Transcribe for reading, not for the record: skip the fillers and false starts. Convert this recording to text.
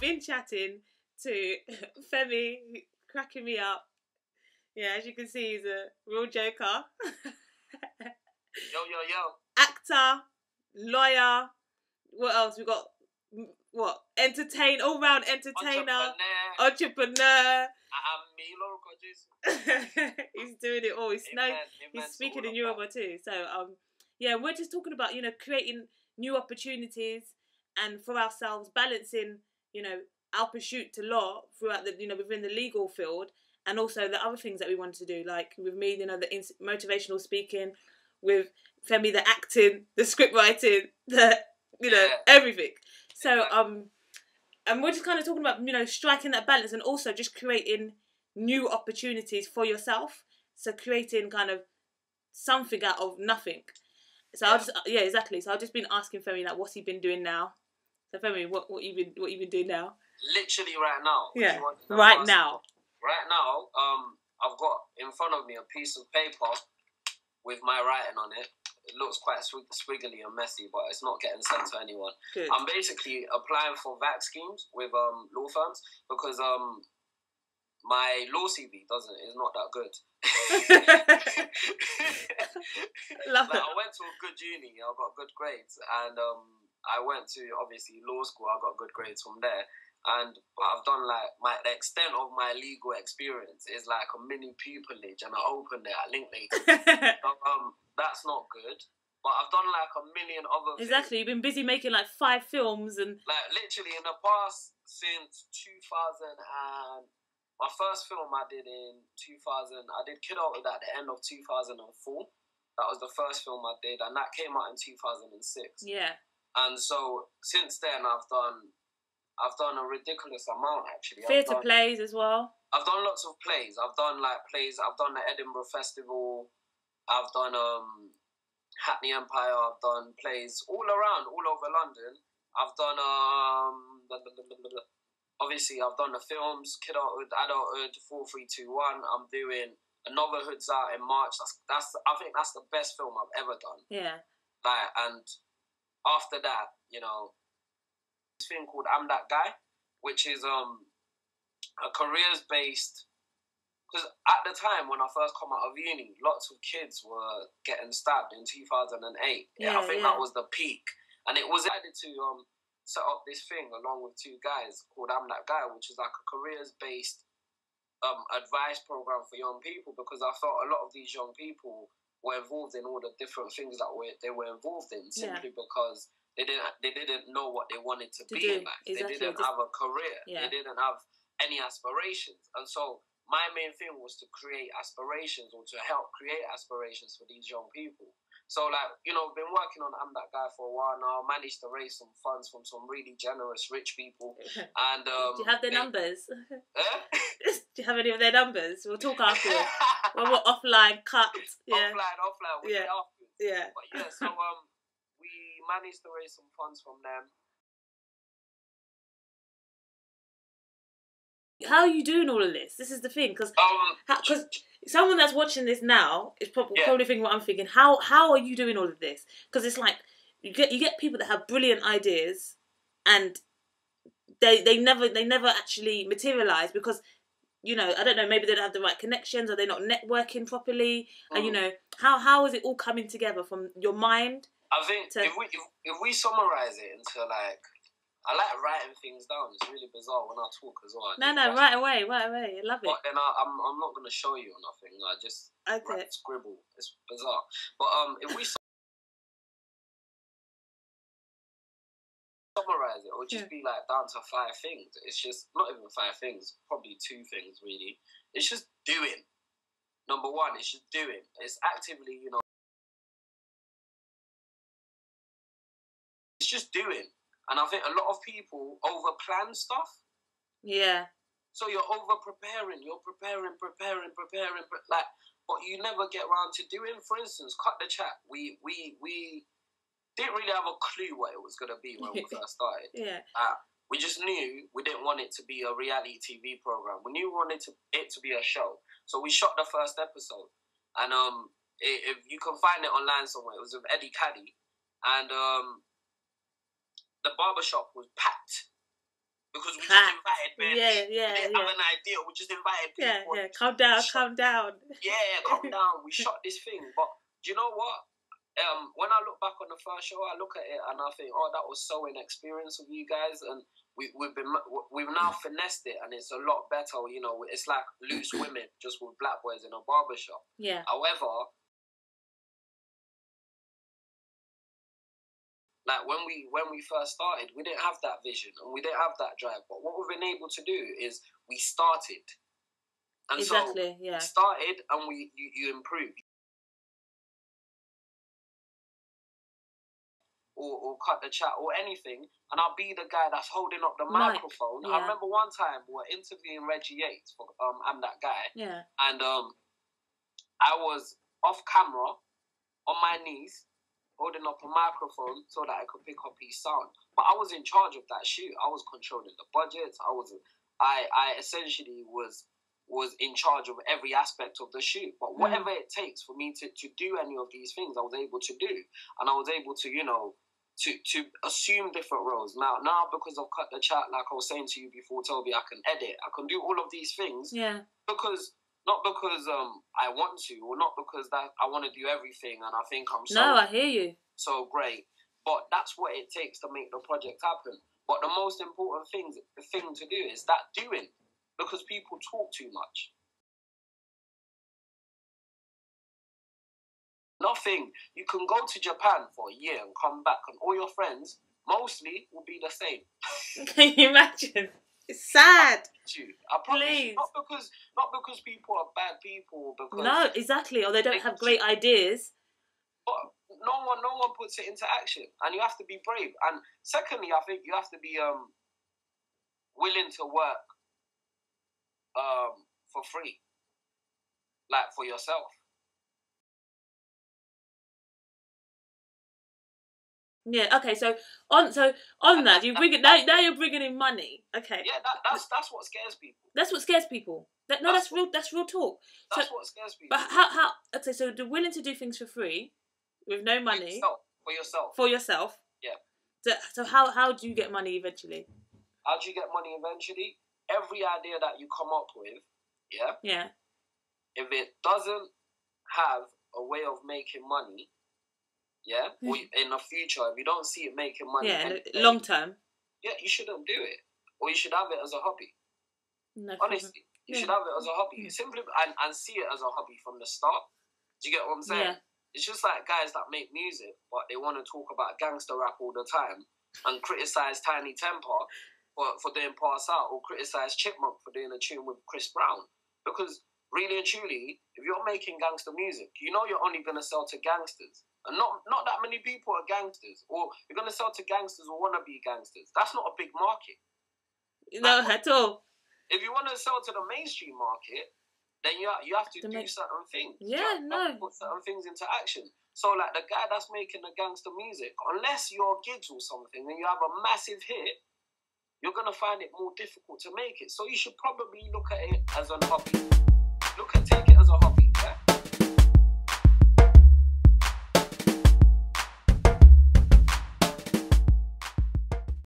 been chatting to Femi, cracking me up. Yeah, as you can see, he's a real joker. Yo. Actor, lawyer. What else? We got all-round entertainer, entrepreneur. He's doing it all. He's speaking in Yoruba too. So we're just talking about creating new opportunities and for ourselves, balancing our pursuit to law throughout the within the legal field, and also the other things that we wanted to do, like with me, the motivational speaking, with Femi, the acting, the script writing, the everything. So and we're just kind of talking about striking that balance and also just creating new opportunities for yourself. So creating kind of something out of nothing. So exactly. So I've just been asking Femi what's he been doing now. So Femi, what you been doing now? Literally right now. Yeah. Right now. Right now, I've got in front of me a piece of paper with my writing on it. It looks quite squiggly and messy, but it's not getting sent to anyone. Good. I'm basically applying for VAC schemes with law firms because my law CV is not that good. I went to a good uni, I got good grades, and I went to obviously law school. I got good grades from there, and I've done the extent of my legal experience is like a mini pupillage, and I opened it, I linked it. So, that's not good. But I've done a million other things. Exactly, you've been busy making 5 films and literally in the past since 2000 and my first film I did in 2000. I did Kidulthood at the end of 2004. That was the first film I did, and that came out in 2006. Yeah. And so since then I've done a ridiculous amount actually. Theatre plays as well. I've done lots of plays. I've done plays. I've done the Edinburgh Festival. I've done Hackney Empire. I've done plays all over London. I've done obviously I've done the films, Kidulthood, Adulthood, 4321. I'm doing another Hoods out in March. I think that's the best film I've ever done. Yeah. And after that, this thing called I'm That Guy, which is a careers based. Because at the time when I first come out of uni, lots of kids were getting stabbed in 2008. I think that was the peak. And it was added to set up this thing along with 2 guys called I'm That Guy, which is a careers-based advice program for young people, because I felt a lot of these young people were involved in all the different things that they were involved in simply because they didn't know what they wanted to be in life. Exactly. They didn't have a career. Yeah. They didn't have any aspirations. And so my main thing was to create aspirations, or to help create aspirations for these young people. So, I've been working on I'm That Guy for a while now. I managed to raise some funds from some really generous rich people. And do you have their numbers? Do you have any of their numbers? We'll talk afterwards. When we're offline, cut. Yeah. Offline. We'll get afterwards. Yeah. But so we managed to raise some funds from them. How are you doing all of this? This is the thing, because someone that's watching this now is probably thinking what I'm thinking. How are you doing all of this? Because it's you get people that have brilliant ideas, and they never actually materialise because I don't know, maybe they don't have the right connections, or they're not networking properly. And how is it all coming together from your mind? I think if we summarise it into I like writing things down. It's really bizarre when I talk as well. Right away. I love it. But then I'm not going to show you or nothing. I just scribble. It's bizarre. But if we summarize it, it would just be down to 5 things. It's just not even 5 things. Probably 2 things really. It's just doing. Number 1, it's just doing. It's actively, it's just doing. And I think a lot of people over-plan stuff. Yeah. So you're over-preparing. You're preparing. But you never get around to doing. For instance, Cut the Chat. We didn't really have a clue what it was going to be when we first started. Yeah. We just knew we didn't want it to be a reality TV program. We knew we wanted it to be a show. So we shot the first episode. And if you can find it online somewhere, it was with Eddie Caddy. And the barbershop was packed because we just invited bare people. Yeah. We didn't have an idea. We just invited people. Yeah. Calm down. Yeah, calm down. We shot this thing, but do you know what? When I look back on the first show, I look at it and I think, oh, that was so inexperienced with you guys, and we've now finessed it, and it's a lot better. You know, it's like Loose Women just with black boys in a barbershop. Yeah. However, like when we first started, we didn't have that vision and we didn't have that drive. But what we've been able to do is we started, and exactly. We started and you improved. Or cut the chat or anything, and I'll be the guy that's holding up the microphone. Yeah. I remember one time we were interviewing Reggie Yates for I'm That Guy. Yeah. And I was off camera on my knees holding up a microphone so that I could pick up his sound. But I was in charge of that shoot. I was controlling the budgets. I essentially was in charge of every aspect of the shoot. But whatever it takes for me to do any of these things, I was able to do. And I was able to, you know, to assume different roles. Now because of Cut the Chat, like I was saying to you before, Tobi, I can edit. I can do all of these things. Yeah. Not because I want to, or not because that I want to do everything and I think I'm so... No, I hear you. So great. But that's what it takes to make the project happen. But the most important thing to do is that doing. Because people talk too much. Nothing. You can go to Japan for a year and come back, and all your friends mostly will be the same. Can you imagine? It's sad. I promise you, not because people are bad people. Because no, exactly, or they don't have great ideas. But no one puts it into action, and you have to be brave. And secondly, I think you have to be willing to work for free, like for yourself. Yeah. Okay. So on that, you bring it now. Now you're bringing in money. Okay. Yeah. That's what scares people. That's what scares people. That's real. That's real talk. That's what scares people. But how? Okay. So they're willing to do things for free, with no money. For yourself. Yeah. So how do you get money eventually? How do you get money eventually? Every idea that you come up with, yeah. Yeah. If it doesn't have a way of making money. Yeah, or in the future, if you don't see it making money, long term, you shouldn't do it, or you should have it as a hobby. No, honestly, you should have it as a hobby. Simply and see it as a hobby from the start. Do you get what I'm saying? Yeah. It's just like guys that make music, but they want to talk about gangster rap all the time and criticize Tiny Temper for doing Pass Out, or criticize Chipmunk for doing a tune with Chris Brown. Because really and truly, if you're making gangster music, you know you're only going to sell to gangsters. And not that many people are gangsters. Or you're going to sell to gangsters or want to be gangsters. That's not a big market. No, at all. If you want to sell to the mainstream market, then you have to do certain things. Yeah, you have to put certain things into action. So like the guy that's making the gangster music, unless you're gigs or something and you have a massive hit, you're going to find it more difficult to make it. So you should probably look at it as a hobby.